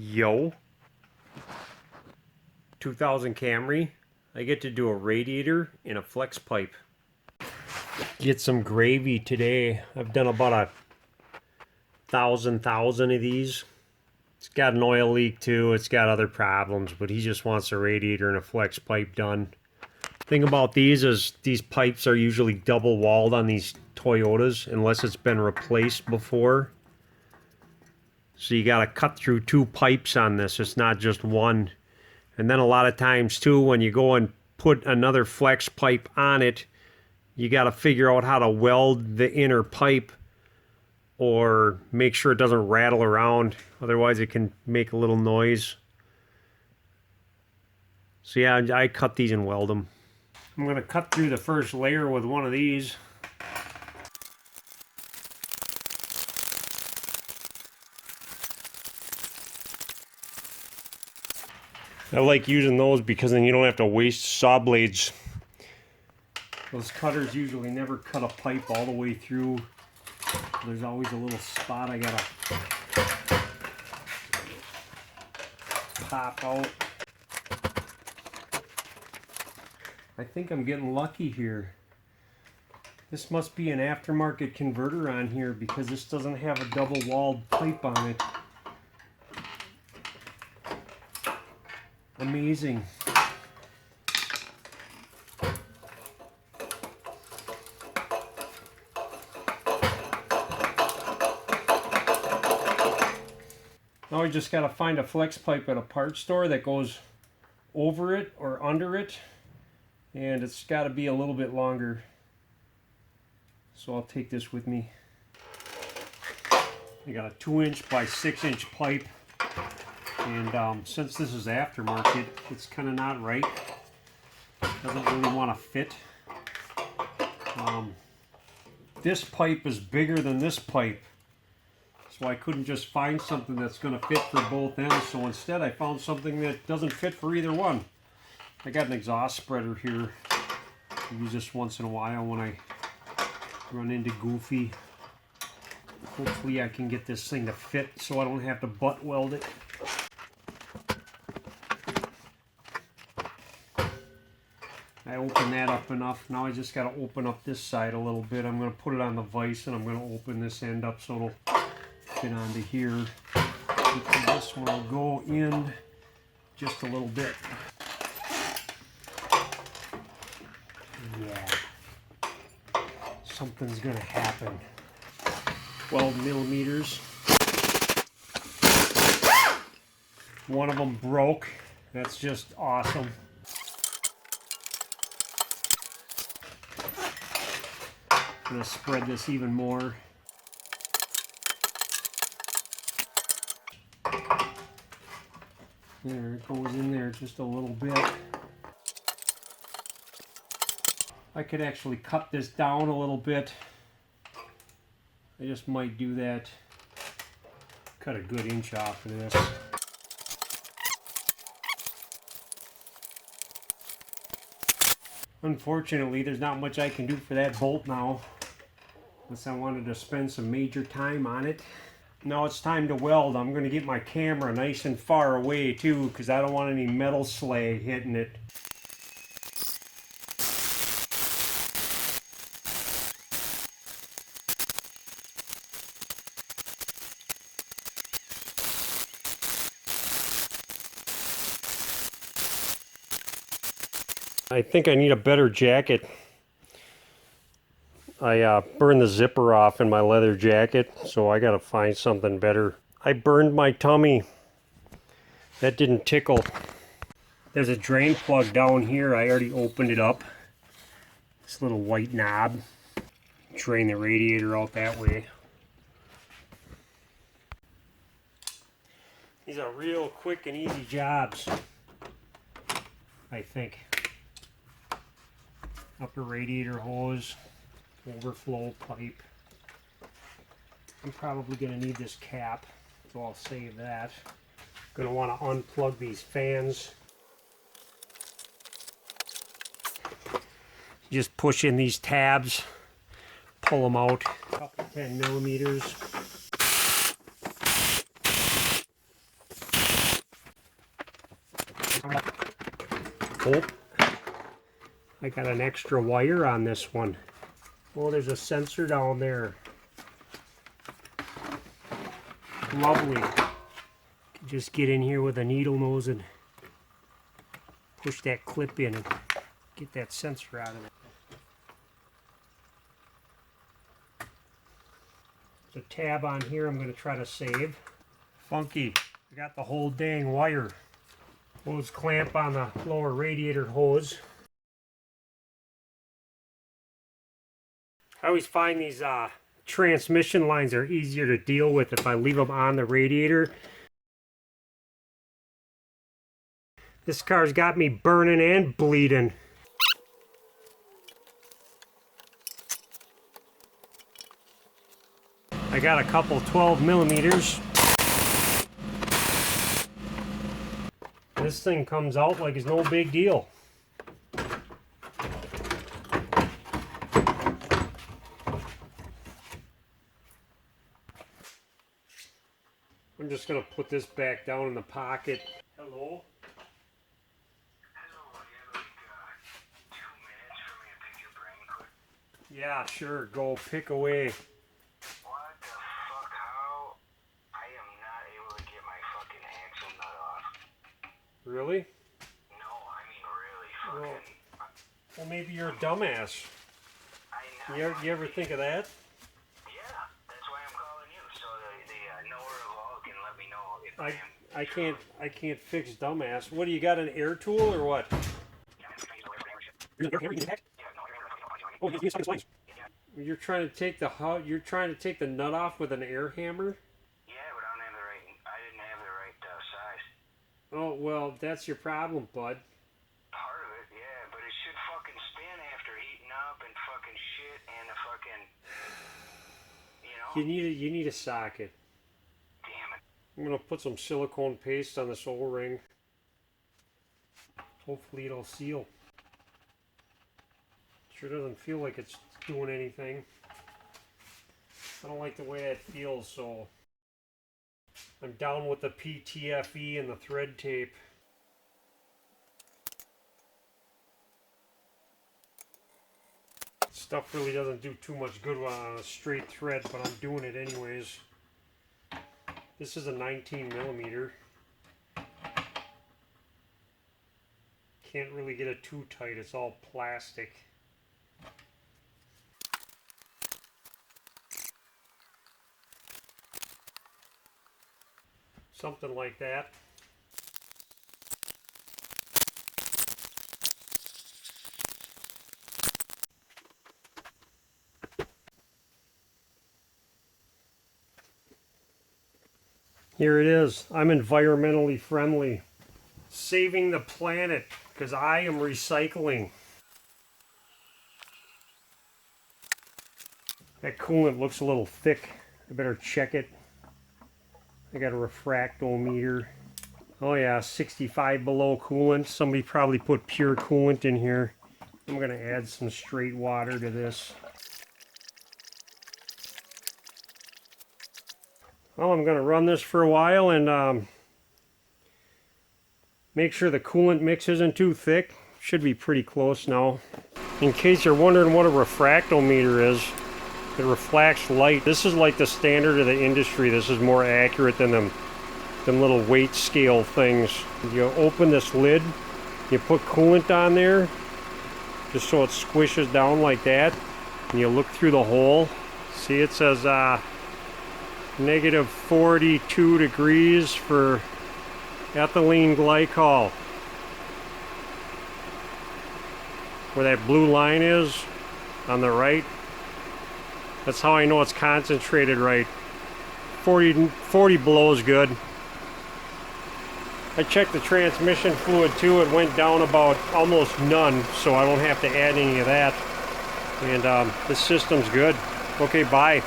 Yo, 2000 Camry. I get to do a radiator and a flex pipe. Get some gravy today. I've done about a thousand of these. It's got an oil leak too. It's got other problems, but he just wants a radiator and a flex pipe done. Thing about these is these pipes are usually double walled on these Toyotas unless it's been replaced before. So you got to cut through two pipes on this. It's not just one. And then a lot of times too, when you go and put another flex pipe on it, you got to figure out how to weld the inner pipe or make sure it doesn't rattle around. Otherwise it can make a little noise. So yeah, I cut these and weld them. I'm going to cut through the first layer with one of these. I like using those because then you don't have to waste saw blades. Those cutters usually never cut a pipe all the way through. There's always a little spot I gotta pop out. I think I'm getting lucky here. This must be an aftermarket converter on here because this doesn't have a double walled pipe on it. Amazing. Now we just got to find a flex pipe at a parts store that goes over it or under it, and it's got to be a little bit longer. So I'll take this with me. I got a 2" by 6" pipe. And since this is aftermarket, it's kind of not right. Doesn't really want to fit. This pipe is bigger than this pipe. So I couldn't just find something that's going to fit for both ends. So instead I found something that doesn't fit for either one. I got an exhaust spreader here. I use this once in a while when I run into Goofy. Hopefully I can get this thing to fit so I don't have to butt weld it. I opened that up enough. Now I just got to open up this side a little bit. I'm going to put it on the vise and I'm going to open this end up so it'll fit onto here. And this one will go in just a little bit. Yeah. Something's going to happen. 12 millimeters. One of them broke. That's just awesome. I'm going to spread this even more. There, it goes in there just a little bit. I could actually cut this down a little bit. I just might do that. Cut a good inch off of this. Unfortunately, there's not much I can do for that bolt now. Unless I wanted to spend some major time on it. Now it's time to weld. I'm going to get my camera nice and far away too because I don't want any metal slag hitting it. I think I need a better jacket. I burned the zipper off in my leather jacket, so I gotta find something better. I burned my tummy. That didn't tickle. There's a drain plug down here. I already opened it up. This little white knob. Drain the radiator out that way. These are real quick and easy jobs, I think. Upper radiator hose, overflow pipe. I'm probably going to need this cap, so I'll save that. Going to want to unplug these fans. Just push in these tabs, pull them out, a couple 10 millimeters. hope I got an extra wire on this one. Oh, there's a sensor down there. Lovely. Just get in here with a needle nose and push that clip in and get that sensor out of it. There's a tab on here I'm going to try to save. Funky. I got the whole dang wire. Hose clamp on the lower radiator hose. I always find these transmission lines are easier to deal with if I leave them on the radiator. This car's got me burning and bleeding. I got a couple 12 millimeters. This thing comes out like it's no big deal. I'm just going to put this back down in the pocket. Hello? Hello, you have like 2 minutes for me to pick your brain quick? Yeah, sure. Go pick away. What the fuck? How? I am not able to get my fucking axle nut off. Really? No, I mean really fucking... Well, maybe you're a dumbass. You ever think of that? Yeah, that's why I'm calling you, so the knower of all can let me know if I can't fix dumbass. What do you got, an air tool or what? Oh, you're trying to take the nut off with an air hammer? Yeah, but I didn't have the right size. Oh, well, that's your problem, bud. Part of it, yeah, but it should fucking spin after heating up and fucking shit and the fucking, you know? You need a socket. Damn it. I'm gonna put some silicone paste on this O-ring. Hopefully it'll seal. Sure doesn't feel like it's doing anything. I don't like the way that feels, so I'm down with the PTFE and the thread tape. Stuff really doesn't do too much good on a straight thread, but I'm doing it anyways. This is a 19 millimeter. Can't really get it too tight, it's all plastic. Something like that. Here it is. I'm environmentally friendly. Saving the planet because I am recycling. That coolant looks a little thick. I better check it. I got a refractometer. Oh yeah, 65 below coolant. Somebody probably put pure coolant in here. I'm going to add some straight water to this. Well, I'm going to run this for a while and make sure the coolant mix isn't too thick. Should be pretty close now. In case you're wondering what a refractometer is, it reflects light. This is like the standard of the industry. This is more accurate than them little weight scale things. You open this lid, you put coolant on there, just so it squishes down like that, and you look through the hole. See, it says negative 42 degrees for ethylene glycol. Where that blue line is on the right, that's how I know it's concentrated right. 40 below is good. I checked the transmission fluid too. It went down about almost none, so I don't have to add any of that. And this system's good. Okay, bye.